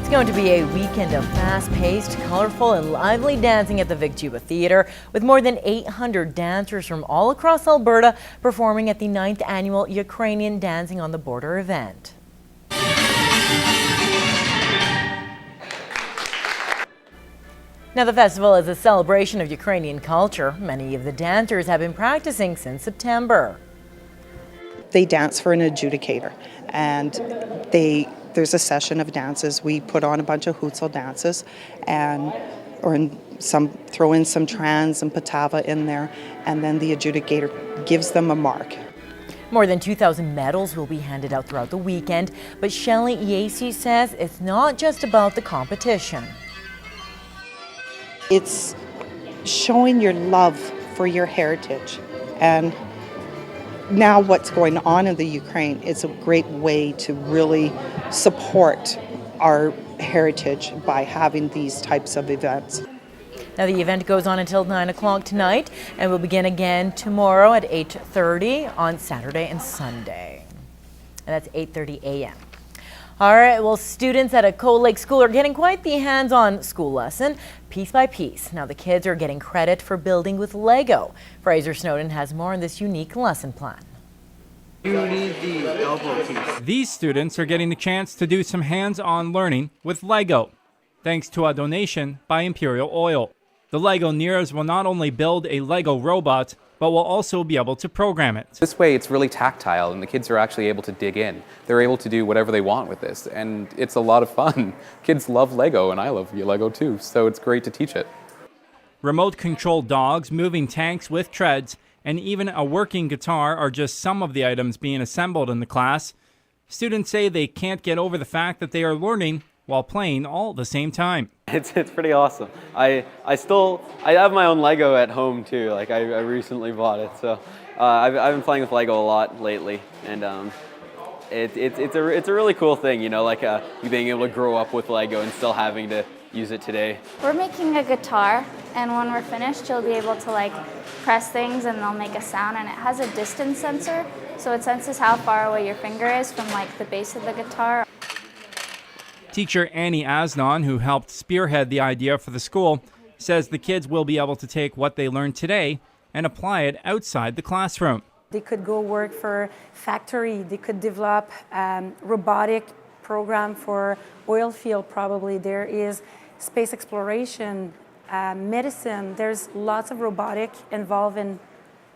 It's going to be a weekend of fast-paced, colorful, and lively dancing at the Victuba Theatre, with more than 800 dancers from all across Alberta performing at the 9th annual Ukrainian Dancing on the Border event. Now, the festival is a celebration of Ukrainian culture. Many of the dancers have been practicing since September. They dance for an adjudicator, and there's a session of dances. We put on a bunch of Hutzal dances, throw in some trans and patava in there, and then the adjudicator gives them a mark. More than 2,000 medals will be handed out throughout the weekend, but Shelley Yacy says it's not just about the competition. It's showing your love for your heritage, and now what's going on in the Ukraine is a great way to really support our heritage by having these types of events. Now, the event goes on until 9 o'clock tonight and will begin again tomorrow at 8:30 on Saturday and Sunday. And that's 8:30 a.m. All right, well, students at a Cold Lake school are getting quite the hands-on school lesson, piece by piece. Now, the kids are getting credit for building with Lego. Fraser Snowden has more on this unique lesson plan. You need the elbow piece. These students are getting the chance to do some hands-on learning with Lego, thanks to a donation by Imperial Oil. The Lego Nears will not only build a Lego robot, but will also be able to program it. This way it's really tactile and the kids are actually able to dig in. They're able to do whatever they want with this, and it's a lot of fun. Kids love Lego, and I love Lego too, so it's great to teach it. Remote-controlled dogs, moving tanks with treads, and even a working guitar are just some of the items being assembled in the class. Students say they can't get over the fact that they are learning while playing all at the same time. It's pretty awesome. I have my own Lego at home too. Like I recently bought it, so I've been playing with Lego a lot lately, and it's a really cool thing, you know, like you being able to grow up with Lego and still having to use it today. We're making a guitar, and when we're finished, you'll be able to like press things and they'll make a sound, and it has a distance sensor, so it senses how far away your finger is from like the base of the guitar. Teacher Annie Asnon, who helped spearhead the idea for the school, says the kids will be able to take what they learned today and apply it outside the classroom. They could go work for factory, they could develop robotic program for oil field probably. There is space exploration, medicine, there's lots of robotic involved in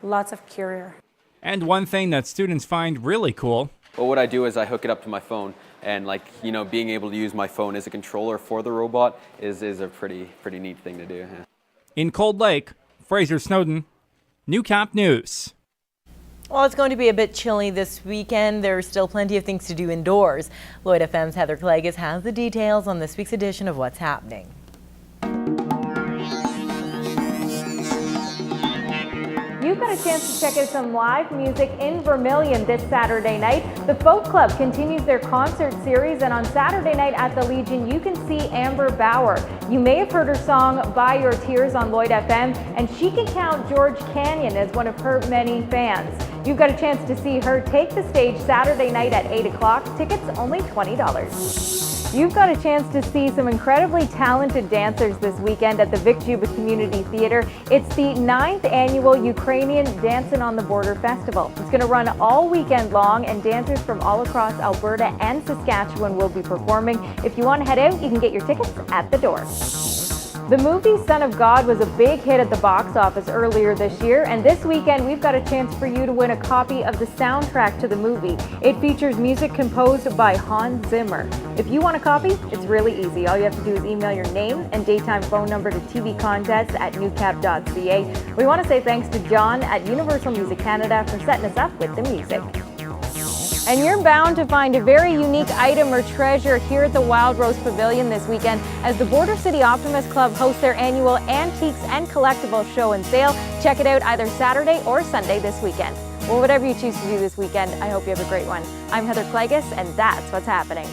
lots of career. And one thing that students find really cool. Well, what I do is I hook it up to my phone, and like, you know, being able to use my phone as a controller for the robot is a pretty neat thing to do. Yeah. In Cold Lake, Fraser Snowden, Newcap News. Well, it's going to be a bit chilly this weekend. There's still plenty of things to do indoors. Lloyd FM's Heather Clegus has the details on this week's edition of What's Happening. You've got a chance to check out some live music in Vermilion this Saturday night. The Folk Club continues their concert series, and on Saturday night at the Legion, you can see Amber Bauer. You may have heard her song By Your Tears on Lloyd FM, and she can count George Canyon as one of her many fans. You've got a chance to see her take the stage Saturday night at 8 o'clock. Tickets only $20. You've got a chance to see some incredibly talented dancers this weekend at the Victuba Community Theatre. It's the 9th annual Ukrainian Dancing on the Border Festival. It's going to run all weekend long, and dancers from all across Alberta and Saskatchewan will be performing. If you want to head out, you can get your tickets at the door. The movie Son of God was a big hit at the box office earlier this year, and this weekend we've got a chance for you to win a copy of the soundtrack to the movie. It features music composed by Hans Zimmer. If you want a copy, it's really easy. All you have to do is email your name and daytime phone number to tvcontests@newcap.ca. We want to say thanks to John at Universal Music Canada for setting us up with the music. And you're bound to find a very unique item or treasure here at the Wild Rose Pavilion this weekend as the Border City Optimist Club hosts their annual Antiques and Collectibles show and sale. Check it out either Saturday or Sunday this weekend. Well, whatever you choose to do this weekend, I hope you have a great one. I'm Heather Clegus, and that's what's happening.